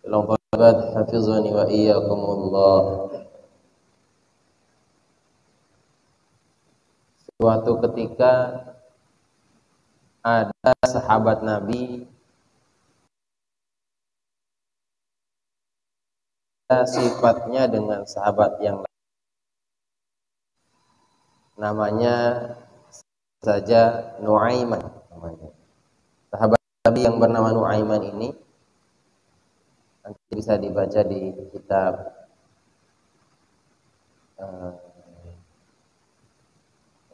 Al-Fadhil hafizani wa iyyakumullah. Suatu ketika ada sahabat Nabi, sifatnya dengan sahabat yang lain. Namanya saja Nuaiman namanya. Sahabat Nabi yang bernama Nuaiman ini nanti bisa dibaca di kitab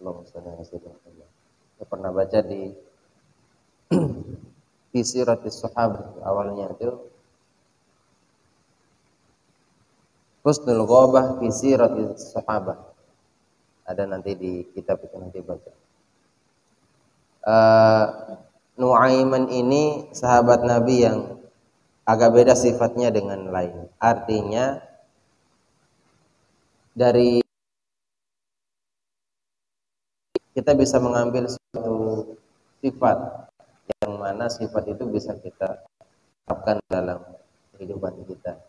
saya pernah baca di Siratis Sahabah, awalnya itu Husnul Ghabah fi Siratis Sahabah. Ada nanti di kitab itu, nanti baca. Nuaiman ini sahabat Nabi yang agak beda sifatnya dengan lain. Artinya dari kita bisa mengambil suatu sifat yang mana sifat itu bisa kita terapkan dalam kehidupan kita,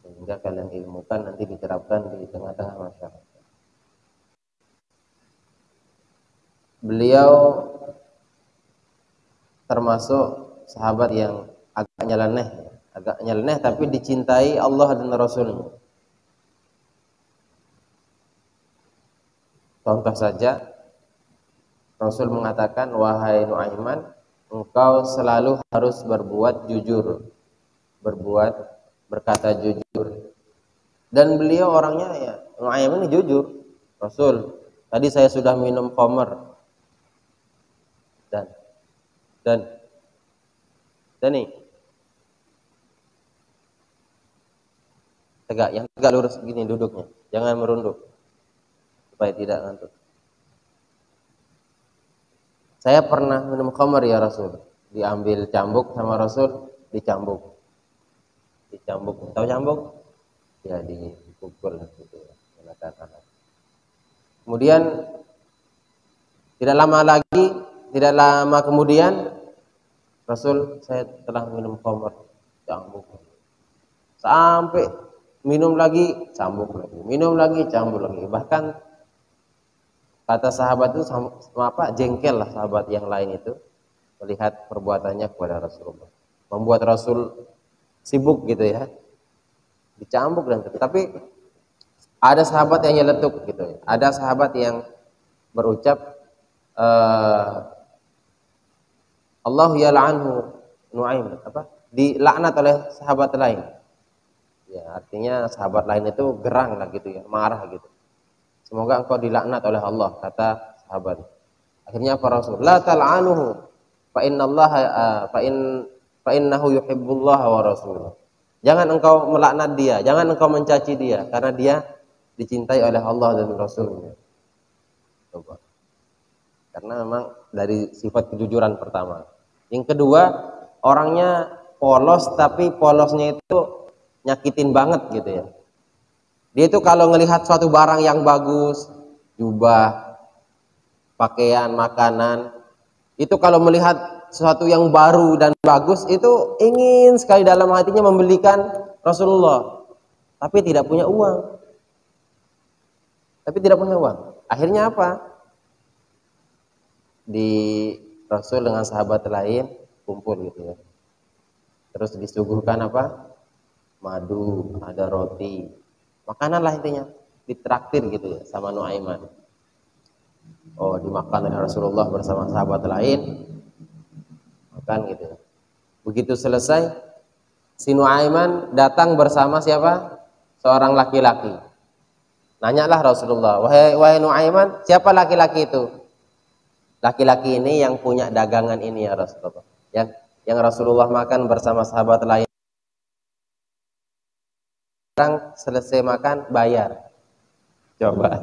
sehingga kalian ilmukan nanti diterapkan di tengah-tengah masyarakat. Beliau termasuk sahabat yang agak nyeleneh tapi dicintai Allah dan Rasulnya. Contoh saja, Rasul mengatakan, wahai Nuaiman, engkau selalu harus berbuat jujur, berkata jujur. Dan beliau orangnya ya, Nuaiman ini jujur. Rasul, tadi saya sudah minum khamr dan nih tegak, yang tegak lurus begini duduknya, jangan merunduk supaya tidak ngantuk. Saya pernah minum khamr ya Rasul. Diambil cambuk sama Rasul, dicambuk. Tahu cambuk? Ya, dipukul gitu ya. Kemudian tidak lama kemudian Rasul, saya telah minum khamr, cambuk. Sampai minum lagi, cambuk lagi. Minum lagi, cambuk lagi. Bahkan kata sahabat itu jengkel lah sahabat yang lain itu melihat perbuatannya kepada Rasulullah, membuat Rasul sibuk gitu ya, dicambuk dan tapi ada sahabat yang nyeletuk gitu ya. Ada sahabat yang berucap Allahu yal'anhu Nuaim, dilaknat oleh sahabat lain. Ya, artinya sahabat lain itu gerang lah gitu ya, marah gitu. Semoga engkau dilaknat oleh Allah, kata sahabat. Akhirnya para Rasul, la tal'anuhu fa innahu yuhibbullah wa rasuluh. Jangan engkau melaknat dia, jangan engkau mencaci dia, karena dia dicintai oleh Allah dan Rasulnya. Coba. Karena memang dari sifat kejujuran pertama. Yang kedua, orangnya polos, tapi polosnya itu nyakitin banget gitu ya. Dia itu kalau ngelihat suatu barang yang bagus, jubah, pakaian, makanan, itu kalau melihat sesuatu yang baru dan bagus, itu ingin sekali dalam hatinya membelikan Rasulullah. Tapi tidak punya uang. Akhirnya apa? Di Rasul dengan sahabat lain kumpul gitu ya. Terus disuguhkan apa? Madu, ada roti. Makanan lah intinya, ditraktir gitu ya sama Nuaiman. Oh, dimakan oleh Rasulullah bersama sahabat lain. Makan gitu ya. Begitu selesai, si Nuaiman datang bersama siapa? Seorang laki-laki. Nanyalah Rasulullah, wahai Nuaiman, siapa laki-laki itu? Laki-laki ini yang punya dagangan ini ya Rasulullah. Yang Rasulullah makan bersama sahabat lain. Orang selesai makan bayar. Coba.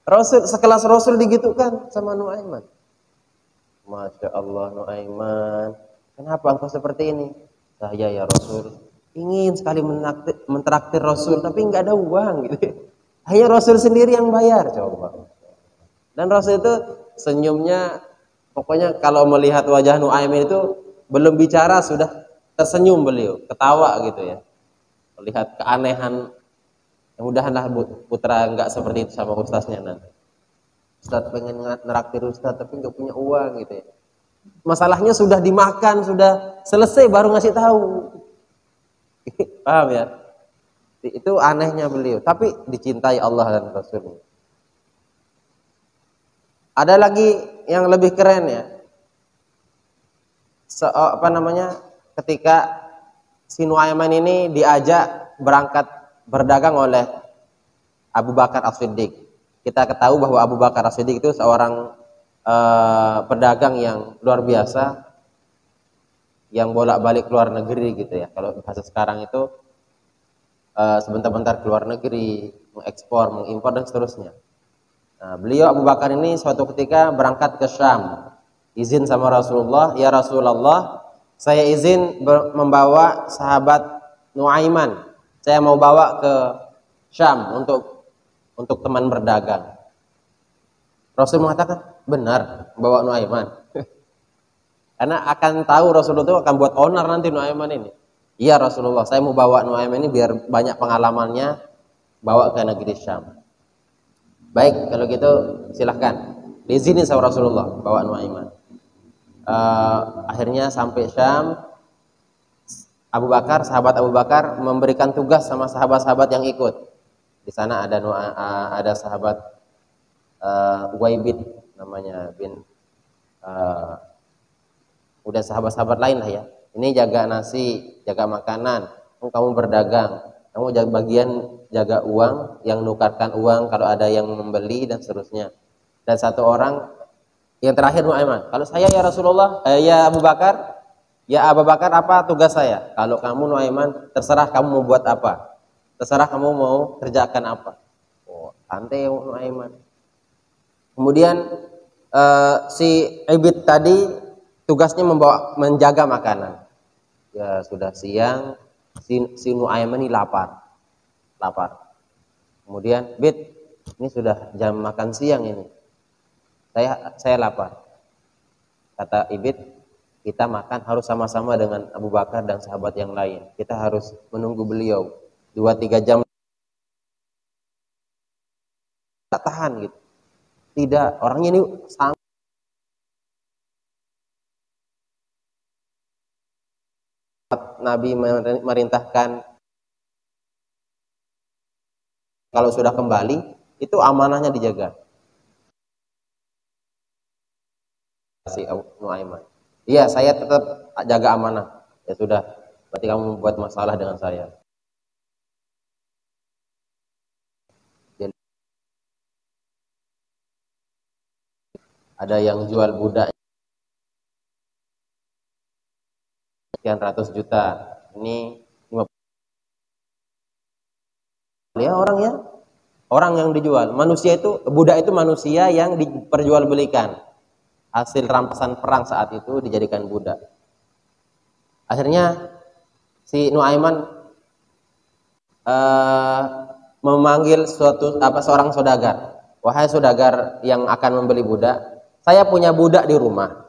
Rasul sekelas Rasul digitukan sama Nuaiman. Masya Allah Nuaiman, kenapa engkau seperti ini? Saya ya Rasul ingin sekali mentraktir Rasul, tapi nggak ada uang gitu. Hanya Rasul sendiri yang bayar. Coba. Dan Rasul itu senyumnya, pokoknya kalau melihat wajah Nuaiman itu belum bicara sudah tersenyum beliau, ketawa gitu ya. Lihat keanehan. Mudah-mudahanlah putra nggak seperti itu sama ustaznya nanti. Ustaz pengen neraktir ustaz tapi nggak punya uang gitu ya. Masalahnya sudah dimakan, sudah selesai baru ngasih tahu. Paham ya? Itu anehnya beliau, tapi dicintai Allah dan Rasulnya. Ada lagi yang lebih keren ya. Ketika si Nuaiman ini diajak berangkat berdagang oleh Abu Bakar As-Siddiq. Kita ketahui bahwa Abu Bakar As-Siddiq itu seorang pedagang yang luar biasa, yang bolak-balik keluar negeri gitu ya. Kalau bahasa sekarang itu sebentar-bentar keluar negeri, mengekspor, mengimpor dan seterusnya. Nah, beliau Abu Bakar ini suatu ketika berangkat ke Syam, izin sama Rasulullah, ya Rasulullah, saya izin membawa sahabat Nuaiman, saya mau bawa ke Syam untuk teman berdagang. Rasul mengatakan, benar bawa Nuaiman. Karena akan tahu Rasulullah itu akan buat onar nanti Nuaiman ini. Iya Rasulullah, saya mau bawa Nuaiman ini biar banyak pengalamannya, bawa ke negeri Syam. Baik, kalau gitu silahkan diizinin sama Rasulullah bawa Nuaiman. Akhirnya sampai Syam, sahabat Abu Bakar memberikan tugas sama sahabat-sahabat yang ikut. Di sana ada sahabat Uwaibid namanya udah sahabat-sahabat lain lah ya. Ini jaga nasi, jaga makanan, kamu berdagang, kamu jaga uang, yang nukarkan uang kalau ada yang membeli dan seterusnya. Dan satu orang yang terakhir Nuaiman. Kalau saya ya Rasulullah, ya Abu Bakar apa tugas saya? Kalau kamu Nuaiman, terserah kamu mau buat apa. Terserah kamu mau kerjakan apa. Oh, santai Nuaiman. Kemudian si Ibid tadi tugasnya menjaga makanan. Ya sudah siang, si Nuaiman ini lapar. Kemudian, Bid, ini sudah jam makan siang ini. Saya lapar. Kata Ibid, kita makan harus sama-sama dengan Abu Bakar dan sahabat yang lain. Kita harus menunggu beliau 2-3 jam. Tak tahan gitu. Tidak, orangnya ini sangat Nabi merintahkan kalau sudah kembali itu amanahnya dijaga. Si Nuaiman, iya saya tetap jaga amanah. Ya sudah, berarti kamu membuat masalah dengan saya. Jadi, ada yang jual budak sekian ratus juta, ini 50. Ya orang yang dijual, budak itu manusia yang diperjualbelikan, hasil rampasan perang saat itu dijadikan budak. Akhirnya si Nuaiman memanggil seorang saudagar. Wahai saudagar yang akan membeli budak, saya punya budak di rumah.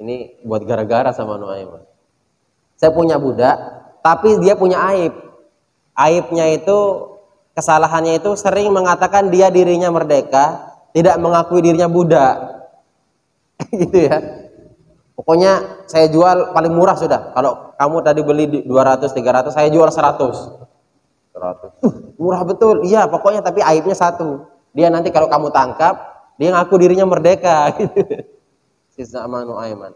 Ini buat gara-gara sama Nuaiman. Saya punya budak, tapi dia punya aib. Aibnya itu, kesalahannya itu sering mengatakan dirinya merdeka, tidak mengakui dirinya budak. Gitu ya. Pokoknya saya jual paling murah sudah. Kalau kamu tadi beli 200-300, saya jual 100. Murah betul. Iya, pokoknya tapi aibnya satu. Dia nanti kalau kamu tangkap, dia ngaku dirinya merdeka gitu. Si Nuaiman.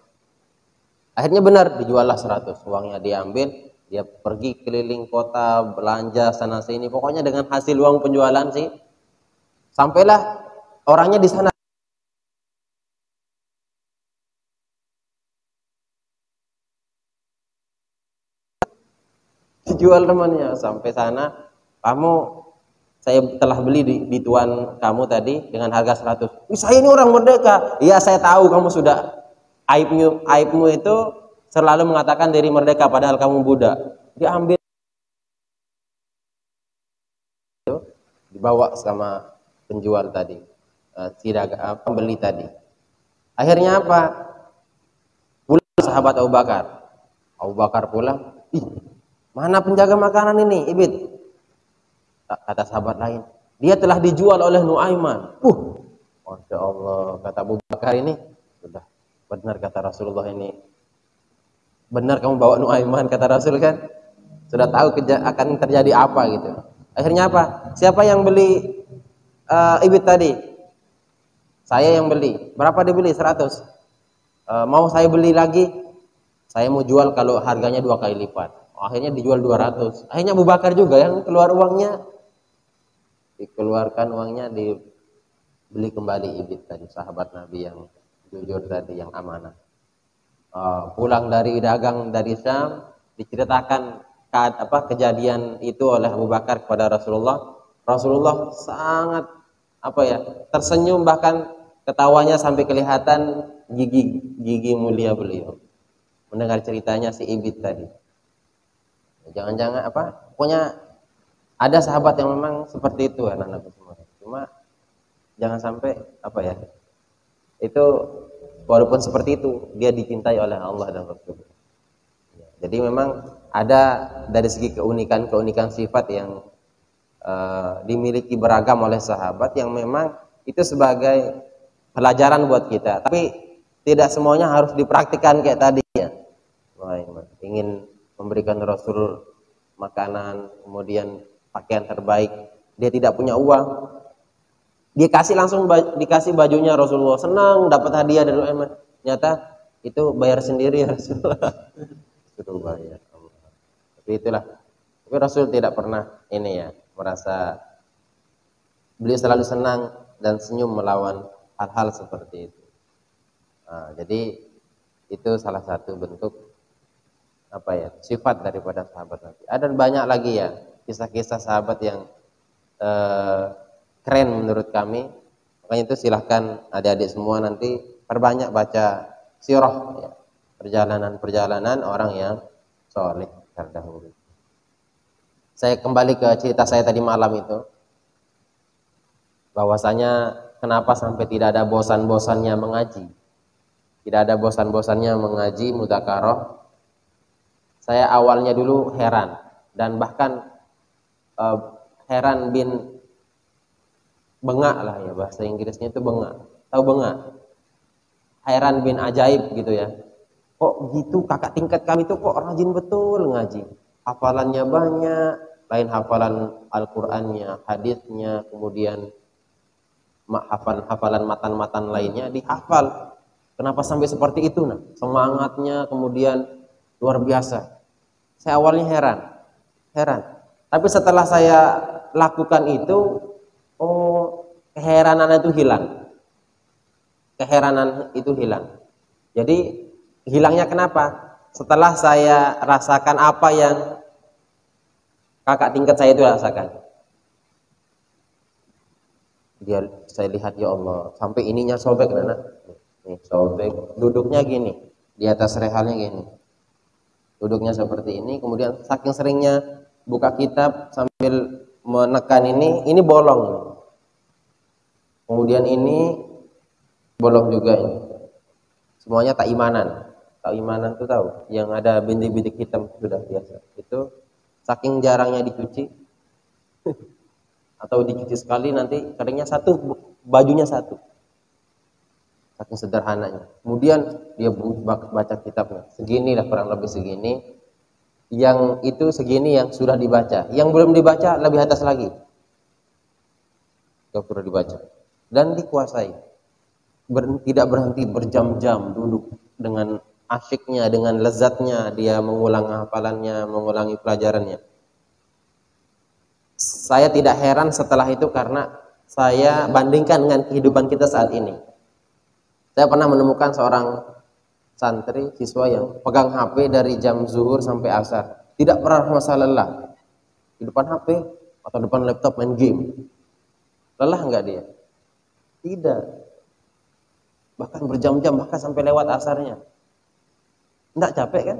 Akhirnya benar dijuallah 100. Uangnya diambil, dia pergi keliling kota, belanja sana sini. Pokoknya dengan hasil uang penjualan sih, sampailah orangnya di sana. Jual temannya sampai sana, saya telah beli di tuan kamu tadi dengan harga 100. Saya ini orang merdeka. Iya, saya tahu kamu sudah aibmu itu selalu mengatakan diri merdeka padahal kamu budak. Diambil, dibawa sama penjual tadi, pembeli tadi. Akhirnya apa? Pulang sahabat Abu Bakar. Abu Bakar pulang, ih, mana penjaga makanan ini, Ibit? Kata sahabat lain, dia telah dijual oleh Nuaiman. Masya Allah, kata Abu Bakar ini, sudah benar kata Rasulullah ini. Benar kamu bawa Nuaiman, kata Rasul kan? Sudah tahu akan terjadi apa gitu. Akhirnya apa? Siapa yang beli Ibit tadi? Saya yang beli. Berapa dibeli? 100. Mau saya beli lagi? Saya mau jual kalau harganya 2 kali lipat. Akhirnya dijual 200. Akhirnya Abu Bakar juga yang keluar uangnya. Dikeluarkan uangnya, dibeli kembali Ibit tadi, sahabat Nabi yang jujur tadi, yang amanah. Pulang dari dagang dari Syam, diceritakan kejadian itu oleh Abu Bakar kepada Rasulullah. Rasulullah sangat tersenyum, bahkan ketawanya sampai kelihatan gigi mulia beliau mendengar ceritanya si Ibit tadi. Jangan-jangan pokoknya ada sahabat yang memang seperti itu anak-anak semua. Cuma jangan sampai itu walaupun seperti itu dia dicintai oleh Allah dan Rasul. Jadi memang ada dari segi keunikan sifat yang dimiliki beragam oleh sahabat yang memang itu sebagai pelajaran buat kita. Tapi tidak semuanya harus dipraktikkan kayak tadi ya. Ingin memberikan Rasul makanan, kemudian pakaian terbaik, dia tidak punya uang, dia dikasih bajunya Rasulullah, senang dapat hadiah dari Nuaiman. Nyata itu bayar sendiri ya Rasulullah. Suruh bayar. Tapi itulah. Tapi Rasul tidak pernah merasa, beliau selalu senang dan senyum melawan hal-hal seperti itu. Jadi itu salah satu bentuk sifat daripada sahabat Nabi. Ada banyak lagi ya kisah-kisah sahabat yang keren menurut kami. Makanya itu silahkan adik-adik semua nanti perbanyak baca sirah ya, perjalanan orang yang soleh terdahulu. Saya kembali ke cerita saya tadi malam itu, bahwasanya kenapa sampai tidak ada bosan-bosannya mengaji, tidak ada bosan-bosannya mengaji mudzakarah. Saya awalnya dulu heran, dan bahkan heran bin bengak lah ya, bahasa Inggrisnya itu bengak. Tahu bengak? Heran bin ajaib gitu ya. Kok gitu kakak tingkat kami itu kok rajin betul ngaji. Hafalannya banyak, lain hafalan Al-Qur'annya, hadisnya, kemudian hafalan matan-matan lainnya dihafal. Kenapa sampai seperti itu? Nah, semangatnya kemudian luar biasa. Saya awalnya heran. Tapi setelah saya lakukan itu, keheranan itu hilang. Keheranan itu hilang. Jadi hilangnya kenapa? Setelah saya rasakan apa yang kakak tingkat saya itu rasakan. Saya lihat, ya Allah, sampai ininya sobek, Nana. Nih, sobek. Duduknya gini, di atas rehalnya gini. Duduknya seperti ini, kemudian saking seringnya buka kitab sambil menekan ini bolong. Kemudian ini bolong juga ini. Semuanya tak imanan. Tak imanan itu tahu, yang ada bintik-bintik hitam sudah biasa. Itu saking jarangnya dicuci. Atau dicuci sekali nanti keringnya satu, bajunya satu. Saking sederhananya. Kemudian dia baca kitabnya. Segini lah, kurang lebih segini. Yang itu segini yang sudah dibaca. Yang belum dibaca lebih atas lagi. Yang sudah dibaca. Dan dikuasai. Tidak berhenti berjam-jam duduk dengan asyiknya, dengan lezatnya dia mengulang hafalannya, mengulangi pelajarannya. Saya tidak heran setelah itu karena saya bandingkan dengan kehidupan kita saat ini. Saya pernah menemukan seorang santri, siswa yang pegang HP dari jam zuhur sampai asar. Tidak pernah merasa lelah. Di depan HP atau depan laptop main game. Lelah enggak dia? Tidak. Bahkan berjam-jam, bahkan sampai lewat asarnya. Enggak capek kan?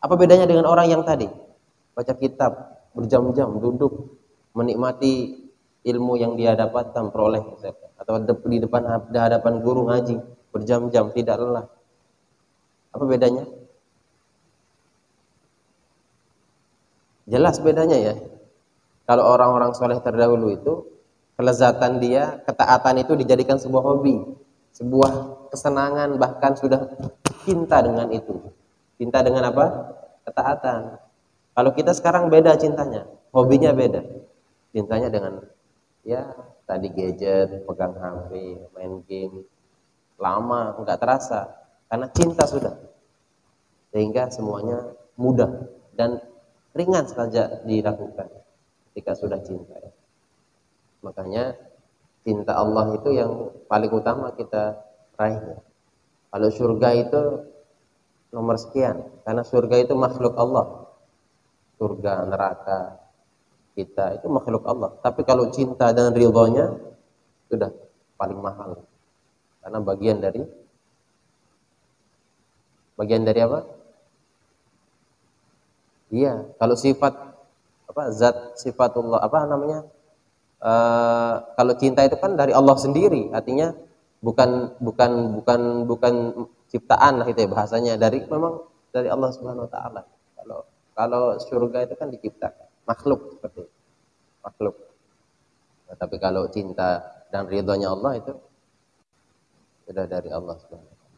Apa bedanya dengan orang yang tadi? Baca kitab, berjam-jam, duduk, menikmati ilmu yang dia dapatkan, peroleh, atau di hadapan guru ngaji. berjam-jam tidak lelah. Apa bedanya? Jelas bedanya ya. Kalau orang-orang soleh terdahulu itu, kelezatan dia, ketaatan itu dijadikan sebuah hobi, sebuah kesenangan, bahkan sudah cinta dengan itu. Cinta dengan apa? Ketaatan. Kalau kita sekarang beda cintanya, hobinya beda. Cintanya dengan ya tadi gadget, pegang HP, main game, lama nggak terasa karena cinta sudah, sehingga semuanya mudah dan ringan saja dilakukan ketika sudah cinta. Makanya cinta Allah itu yang paling utama kita raih. Kalau surga itu nomor sekian, karena surga itu makhluk Allah. Surga, neraka, kita itu makhluk Allah. Tapi kalau cinta dan ridhonya sudah paling mahal. Karena bagian dari apa? Iya, kalau sifat apa? Zat sifatullah apa namanya? Kalau cinta itu kan dari Allah sendiri, artinya bukan ciptaan lah itu ya bahasanya, memang dari Allah Subhanahu wa taala. Kalau surga itu kan diciptakan, makhluk seperti itu. Makhluk. Nah, tapi kalau cinta dan ridhonya Allah itu sudah dari Allah Subhanahu wa taala.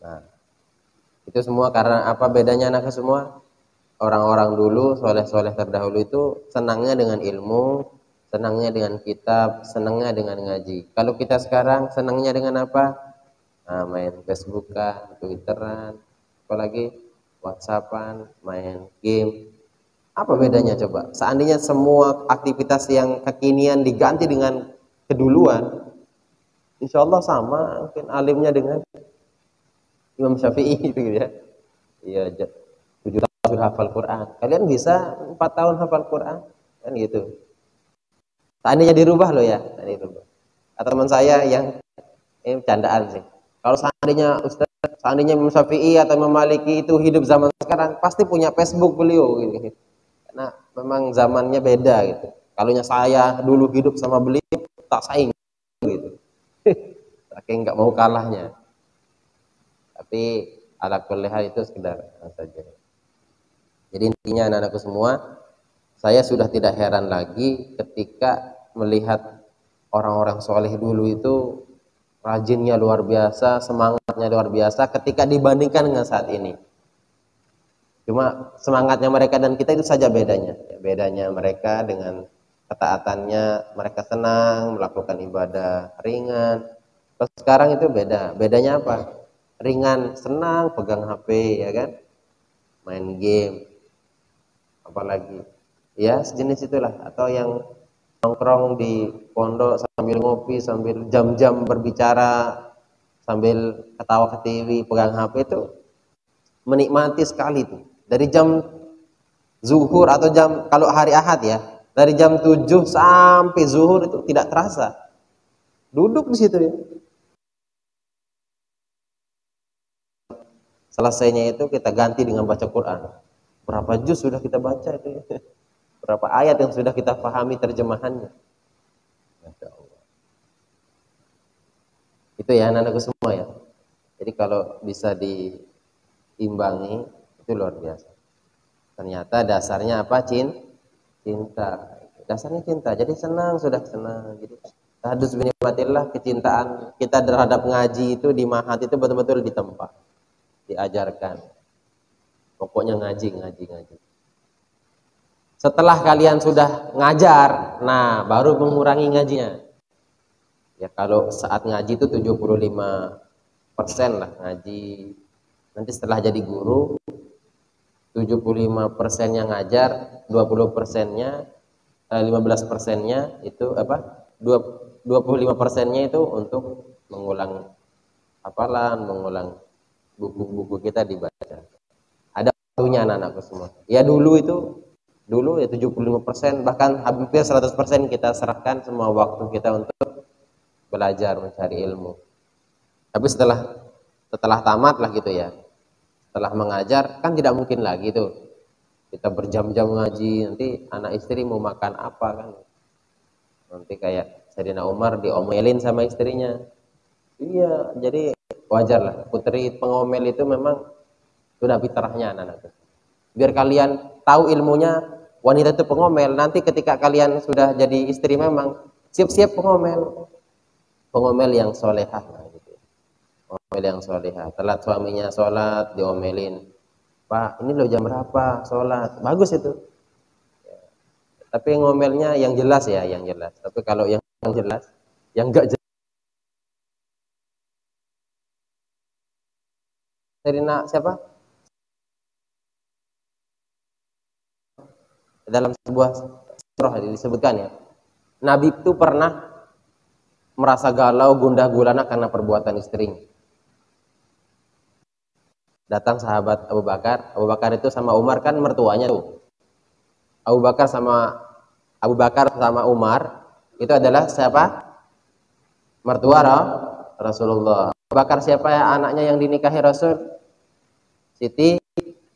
Nah, itu semua karena apa bedanya anaknya semua? Orang-orang dulu, soleh-soleh terdahulu itu senangnya dengan ilmu, senangnya dengan kitab, senangnya dengan ngaji. Kalau kita sekarang senangnya dengan apa? Nah, main Facebookan, Twitteran, apalagi WhatsAppan, main game. Apa bedanya coba? Seandainya semua aktivitas yang kekinian diganti dengan keduluan, insya Allah sama, mungkin alimnya dengan Imam Syafi'i gitu ya. Iya, 7 tahun sudah hafal Quran. Kalian bisa 4 tahun hafal Quran, kan gitu. Seandainya dirubah loh ya, dirubah. Atau teman saya yang candaan sih. Kalau seandainya Imam Syafi'i atau Imam Maliki itu hidup zaman sekarang, pasti punya Facebook beliau gitu. Karena memang zamannya beda gitu. Kalaunya saya dulu hidup sama beliau, tak saing gitu. Saking nggak mau kalahnya. Tapi ala kulli hal itu sekedar saja. Jadi intinya anak-anakku semua, saya sudah tidak heran lagi ketika melihat orang-orang soleh dulu itu rajinnya luar biasa, semangatnya luar biasa ketika dibandingkan dengan saat ini. Cuma semangatnya mereka dan kita itu saja bedanya. Bedanya mereka dengan ketaatannya, mereka senang melakukan ibadah ringan. Terus sekarang itu beda. Bedanya apa? Ringan, senang pegang HP, ya kan? Main game. Apalagi ya sejenis itulah, atau yang nongkrong di pondok sambil ngopi, sambil jam-jam berbicara, sambil ketawa ke TV, pegang HP itu menikmati sekali tuh. Dari jam zuhur atau jam kalau hari Ahad ya, dari jam 7 sampai zuhur itu tidak terasa. Duduk di situ ya. Selesainya itu kita ganti dengan baca Quran. Berapa juz sudah kita baca itu ya. Berapa ayat yang sudah kita pahami terjemahannya. Masya Allah. Itu ya anak-anakku semua ya. Jadi kalau bisa diimbangi itu luar biasa. Ternyata dasarnya apa? Cinta. Dasarnya cinta. Jadi senang, sudah senang. Jadi tahadus binikmatillah, kecintaan kita terhadap ngaji itu di mahat itu betul-betul ditempa, diajarkan. Pokoknya ngaji. Setelah kalian sudah ngajar, nah baru mengurangi ngajinya. Ya kalau saat ngaji itu 75% lah ngaji. Nanti setelah jadi guru 75%-nya ngajar, 20%-nya 15%-nya itu apa? 25%-nya itu untuk mengulang hafalan, mengulang buku-buku kita dibaca. Ada waktunya anak-anakku semua. Ya dulu ya 75%, bahkan hampir 100% kita serahkan semua waktu kita untuk belajar mencari ilmu. Tapi setelah tamat lah gitu ya, setelah mengajar kan tidak mungkin lagi tuh kita berjam-jam ngaji, nanti anak istri mau makan apa kan, nanti kayak Sayyidina Umar diomelin sama istrinya. Iya, jadi wajar lah. Putri pengomel itu memang sudah fitrahnya anak-anak. Biar kalian tahu ilmunya, wanita itu pengomel. Nanti ketika kalian sudah jadi istri memang siap-siap pengomel. Pengomel yang solehah. Gitu. Pengomel yang solehah. Telat suaminya sholat, diomelin. Pak, ini loh jam berapa sholat? Bagus itu. Ya. Tapi ngomelnya yang jelas ya, yang jelas. Tapi kalau yang jelas, yang enggak jelas. Serina siapa? Dalam sebuah surah disebutkan ya, Nabi itu pernah merasa galau, gundah gulana karena perbuatan istrinya. Datang sahabat Abu Bakar itu sama Umar kan mertuanya tuh. Abu Bakar sama Umar itu adalah siapa? Mertua Rasulullah. Abu Bakar siapa ya anaknya yang dinikahi Rasul? Siti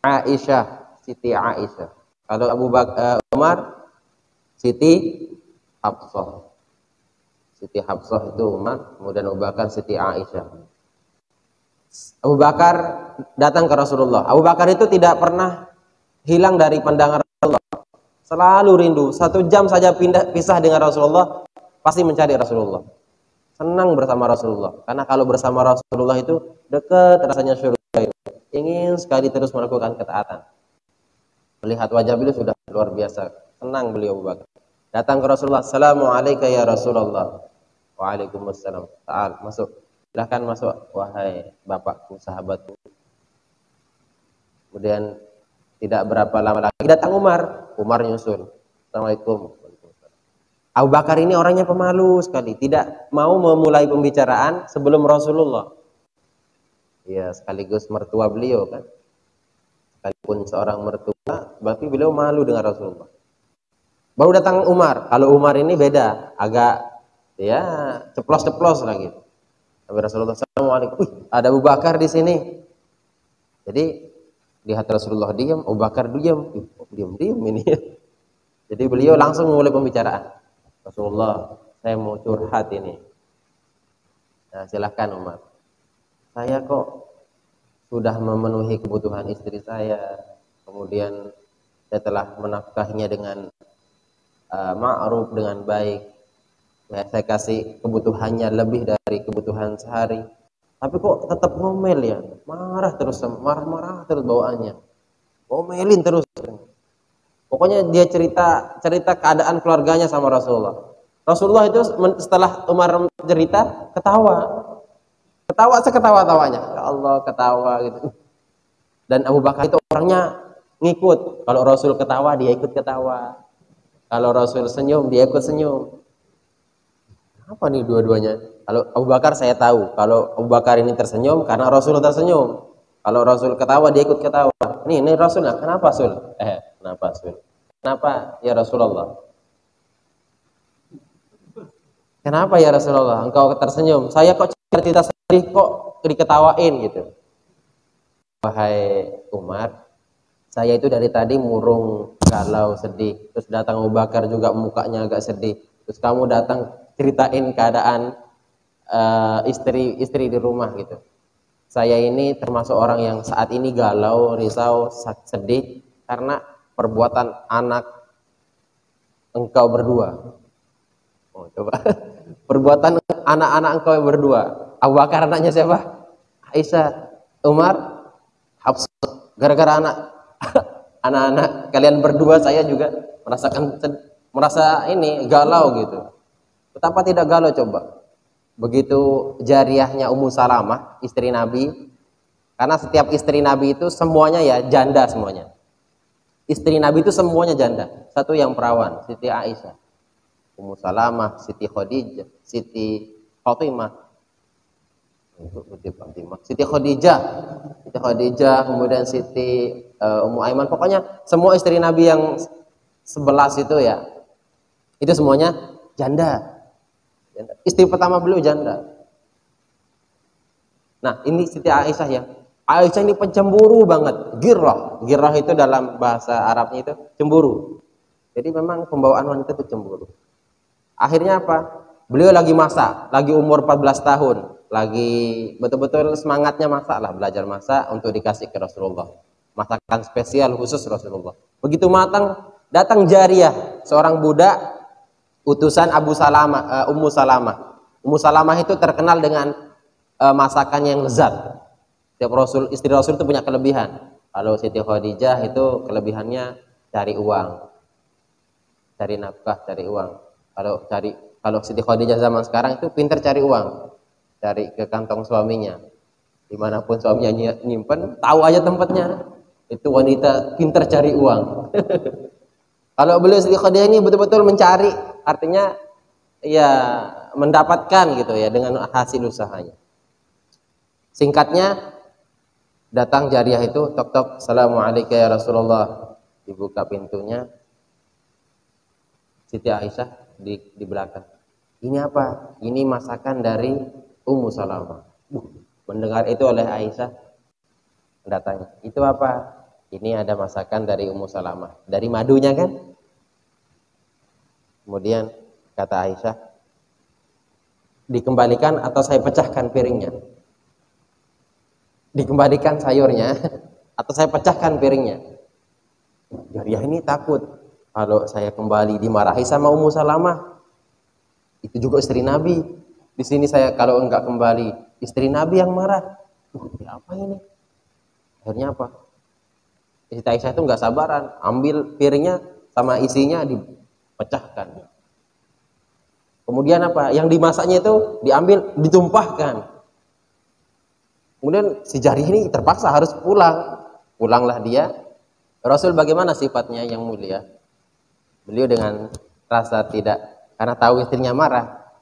Aisyah. Kalau Umar, Siti Hafsah. Siti Hafsah itu Umar, kemudian Abu Bakar Siti Aisyah. Abu Bakar datang ke Rasulullah. Abu Bakar itu tidak pernah hilang dari pandangan Rasulullah. Selalu rindu. 1 jam saja pisah dengan Rasulullah, pasti mencari Rasulullah. Senang bersama Rasulullah. Karena kalau bersama Rasulullah itu dekat rasanya surga itu. Ingin sekali terus melakukan ketaatan. Melihat wajah beliau sudah luar biasa. Senang beliau Abu Bakar. Datang ke Rasulullah. Assalamualaikum ya Rasulullah. Waalaikumsalam. Ta'al, masuk. Silahkan masuk. Wahai bapakku, sahabatku. Kemudian tidak berapa lama lagi datang Umar. Umar nyusul. Assalamualaikum. Abu Bakar ini orangnya pemalu sekali. Tidak mau memulai pembicaraan sebelum Rasulullah. Ya, sekaligus mertua beliau kan. Sekalipun seorang mertua, berarti beliau malu dengan Rasulullah. Baru datang Umar. Kalau Umar ini beda, agak ya ceplos-ceplos lagi. Tapi Rasulullah Assalamualaikum. Ada Abu Bakar di sini. Jadi lihat Rasulullah diam, Abu Bakar diam. Diam ini. Jadi beliau langsung memulai pembicaraan. Rasulullah, saya mau curhat ini. Nah, silahkan Umar. Saya kok sudah memenuhi kebutuhan istri saya, kemudian saya telah menafkahinya dengan ma'ruf, dengan baik. Ya, saya kasih kebutuhannya lebih dari kebutuhan sehari. Tapi kok tetap ngomel ya, marah terus bawaannya, ngomelin terus. Pokoknya dia cerita keadaan keluarganya sama Rasulullah. Rasulullah itu setelah Umar cerita ketawa seketawa-tawanya. Ya Allah, ketawa gitu. Dan Abu Bakar itu orangnya ngikut. Kalau Rasul ketawa, dia ikut ketawa. Kalau Rasul senyum, dia ikut senyum. Apa nih dua-duanya? Kalau Abu Bakar saya tahu, kalau Abu Bakar ini tersenyum karena Rasul tersenyum. Kalau Rasul ketawa, dia ikut ketawa. Ini Rasul, kenapa Rasul? Kenapa Rasul? Kenapa ya Rasulullah? Kenapa ya Rasulullah? Engkau tersenyum. Saya kok cerita sedih kok diketawain gitu. Wahai Umar, saya itu dari tadi murung, galau, sedih. Terus datang Abu Bakar juga mukanya agak sedih. Terus kamu datang ceritain keadaan istri di rumah gitu. Saya ini termasuk orang yang saat ini galau, risau, sedih karena perbuatan anak engkau berdua. Oh, coba. Perbuatan anak-anak engkau yang berdua. Abu Bakar anaknya siapa? Aisyah. Umar, Hafsah. Gara-gara anak-anak kalian berdua saya juga merasa ini galau gitu. Betapa tidak galau coba. Begitu jariahnya Ummu Salamah, istri Nabi. Karena setiap istri Nabi itu semuanya ya janda semuanya. Istri Nabi itu semuanya janda. Satu yang perawan, Siti Aisyah. Ummu Salamah, Siti Khadijah, Siti Fatimah. Siti Khadijah, kemudian Siti Ummu Aiman. Pokoknya semua istri Nabi yang 11 itu ya. Itu semuanya janda. Istri pertama beliau janda. Nah, ini Siti Aisyah ya. Aisyah ini pencemburu banget. Girrah itu dalam bahasa Arabnya itu cemburu. Jadi memang pembawaan wanita itu cemburu. Akhirnya apa? Beliau lagi masak, lagi umur 14 tahun. lagi betul-betul semangatnya masak lah, belajar masak untuk dikasih ke Rasulullah. Masakan spesial khusus Rasulullah. Begitu matang, datang jariyah, seorang budak utusan Abu Salamah, Ummu Salamah. Ummu Salamah itu terkenal dengan masakan yang lezat. Setiap istri Rasul itu punya kelebihan. Kalau Siti Khadijah itu kelebihannya cari uang, cari nafkah, cari uang. Kalau Siti Khadijah zaman sekarang itu pintar cari uang, cari ke kantong suaminya. Dimanapun suaminya nyimpen, tahu aja tempatnya. Itu wanita pintar cari uang. Kalau beliau Siti Khadijah ini betul-betul mencari, artinya ya mendapatkan gitu ya dengan hasil usahanya. Singkatnya, datang jariyah itu, tok-tok, Assalamualaikum ya Rasulullah. Dibuka pintunya, Siti Aisyah di belakang. Ini apa? Ini masakan dari Ummu Salamah. Mendengar itu oleh Aisyah, datang. Itu apa? Ini ada masakan dari Ummu Salamah. Dari madunya kan? Kemudian kata Aisyah, dikembalikan atau saya pecahkan piringnya? Dikembalikan sayurnya atau saya pecahkan piringnya? Jariyah ini takut kalau saya kembali dimarahi sama Ummu Salamah. Itu juga istri Nabi. Di sini saya kalau enggak kembali, istri Nabi yang marah. Ya apa ini? Akhirnya apa? Siti Aisyah itu enggak sabaran, ambil piringnya sama isinya dipecahkan. Kemudian apa? Yang dimasaknya itu diambil, ditumpahkan. Kemudian si jariyah ini terpaksa harus pulang. Pulanglah dia. Rasul bagaimana sifatnya yang mulia? Beliau dengan rasa tidak, karena tahu istrinya marah.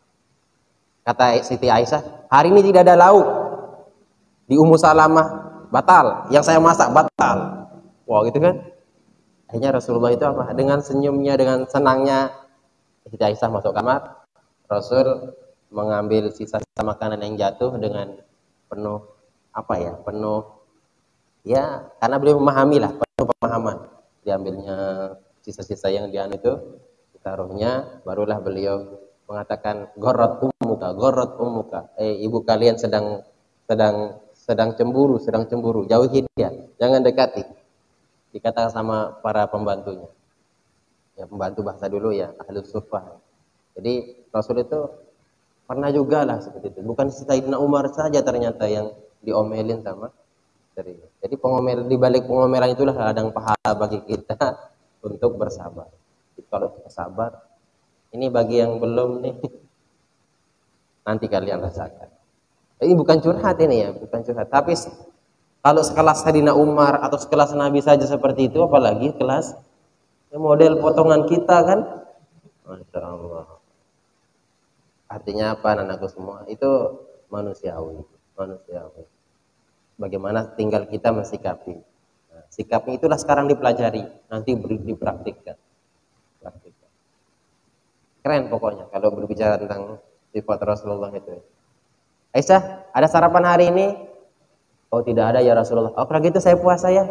Kata Siti Aisyah, hari ini tidak ada lauk. Di Ummu Salamah batal, yang saya masak batal. Wow, gitu kan? Akhirnya Rasulullah itu apa? Dengan senyumnya, dengan senangnya, Siti Aisyah masuk kamar. Rasul mengambil sisa-sisa makanan yang jatuh dengan penuh penuh ya, karena beliau memahami lah, penuh pemahaman. Diambilnya sisa-sisa yang dian itu, ditaruhnya, barulah beliau mengatakan gorot ummuka, ibu kalian sedang cemburu, jauhi dia, jangan dekati. Dikatakan sama para pembantunya, ya pembantu bahasa dulu ya, ahlus suffah. Jadi Rasul itu pernah juga lah seperti itu. Bukan Sayyidina Umar saja ternyata yang diomelin sama istri. Jadi di balik pengomelan itulah ladang pahala bagi kita untuk bersabar. Jadi kalau kita sabar, ini bagi yang belum nih, nanti kalian rasakan. Ini bukan curhat ini ya, bukan curhat. Tapi kalau sekelas Sayyidina Umar atau sekelas Nabi saja seperti itu, apalagi kelas model potongan kita kan, Masya Allah. Artinya apa, anakku semua? Itu manusiawi. Bagaimana tinggal kita mensikapi. Nah, sikapnya itulah sekarang dipelajari, nanti dipraktikkan. Keren pokoknya kalau berbicara tentang sifat Rasulullah itu. Aisyah, ada sarapan hari ini? Oh, tidak ada ya Rasulullah. Oh, kalau gitu saya puasa ya.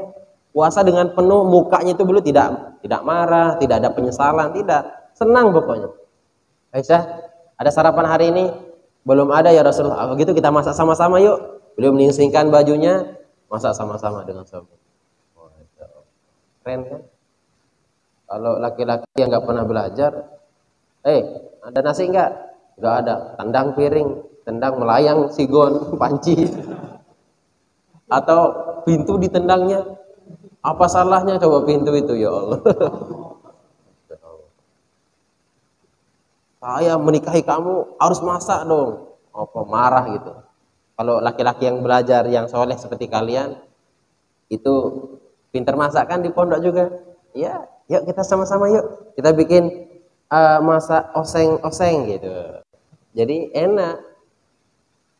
Puasa dengan penuh, mukanya itu beliau tidak marah, tidak ada penyesalan, tidak. Senang pokoknya. Aisyah, ada sarapan hari ini? Belum ada ya Rasulullah. Oh, gitu kita masak sama-sama yuk. Beliau menyingsingkan bajunya, masak sama-sama dengan suami. Keren kan? Kalau laki-laki yang nggak pernah belajar, ada nasi nggak? Nggak ada. Tendang piring, tendang melayang sigon, panci, atau pintu ditendangnya. Apa salahnya coba pintu itu, ya Allah? Saya menikahi kamu harus masak dong. Apa marah gitu? Kalau laki-laki yang belajar, yang soleh seperti kalian, itu pintar masak kan di pondok juga. Ya, yuk kita sama-sama yuk. Kita bikin masak oseng-oseng gitu. Jadi enak.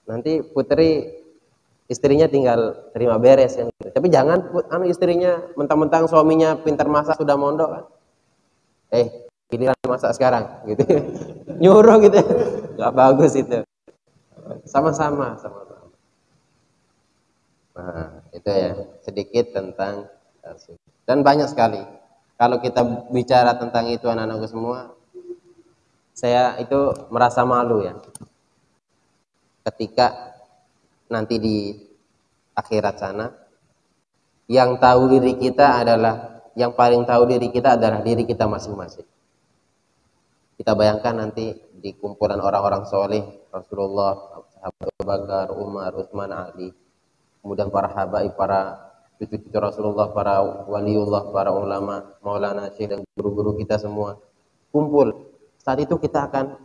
Nanti putri istrinya tinggal terima beres kan. Tapi jangan istrinya mentang-mentang suaminya pintar masak sudah mondok kan. Giliran masak sekarang gitu. Nyuruh gitu. Enggak bagus itu. Sama-sama. Nah, itu ya sedikit tentang dan banyak sekali. Kalau kita bicara tentang itu anak-anakku semua, saya itu merasa malu ya. ketika nanti di akhirat sana, yang tahu diri kita adalah, yang paling tahu diri kita adalah diri kita masing-masing. Kita bayangkan nanti di kumpulan orang-orang soleh, Rasulullah, sahabat Abu Bakar, Umar, Utsman, Ali, kemudian para habaib, para cucu-cucu Rasulullah, para waliullah, para ulama, maulana, syekh, dan guru-guru kita semua kumpul. Saat itu kita akan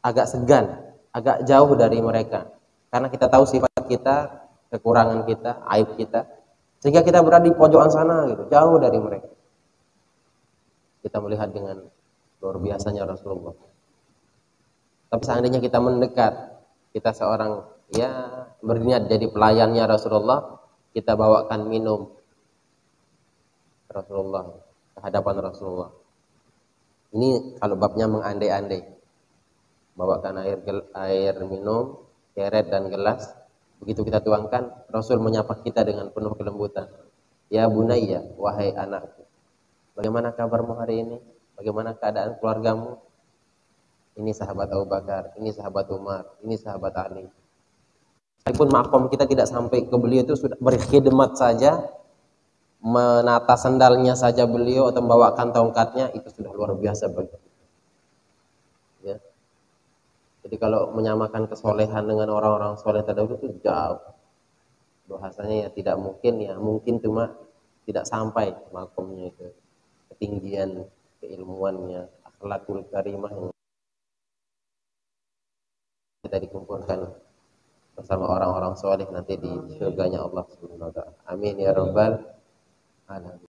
agak segan, agak jauh dari mereka, karena kita tahu sifat kita, kekurangan kita, aib kita, sehingga kita berada di pojokan sana gitu, jauh dari mereka. Kita melihat dengan luar biasanya Rasulullah. Tapi seandainya kita mendekat, kita seorang ya berniat jadi pelayannya Rasulullah, kita bawakan minum Rasulullah, ke hadapan Rasulullah. Ini kalau babnya mengandai-andai. Bawakan air minum, ceret dan gelas. Begitu kita tuangkan, Rasul menyapa kita dengan penuh kelembutan. Ya bunayya, wahai anakku, bagaimana kabarmu hari ini? Bagaimana keadaan keluargamu? Ini sahabat Abu Bakar, ini sahabat Umar, ini sahabat Ali. Meskipun makom kita tidak sampai ke beliau, itu sudah berkhidmat saja, menata sandalnya saja beliau atau membawakan tongkatnya, itu sudah luar biasa bagi kita. Ya. Jadi kalau menyamakan kesolehan dengan orang-orang soleh terdahulu itu jauh. Bahasanya ya tidak mungkin, ya mungkin cuma tidak sampai makomnya itu, ketinggian keilmuannya, akhlakul karimah yang kita dikumpulkan bersama orang-orang soleh nanti di surganya Allah Subhanahu wa taala. Amin ya rabbal alamin.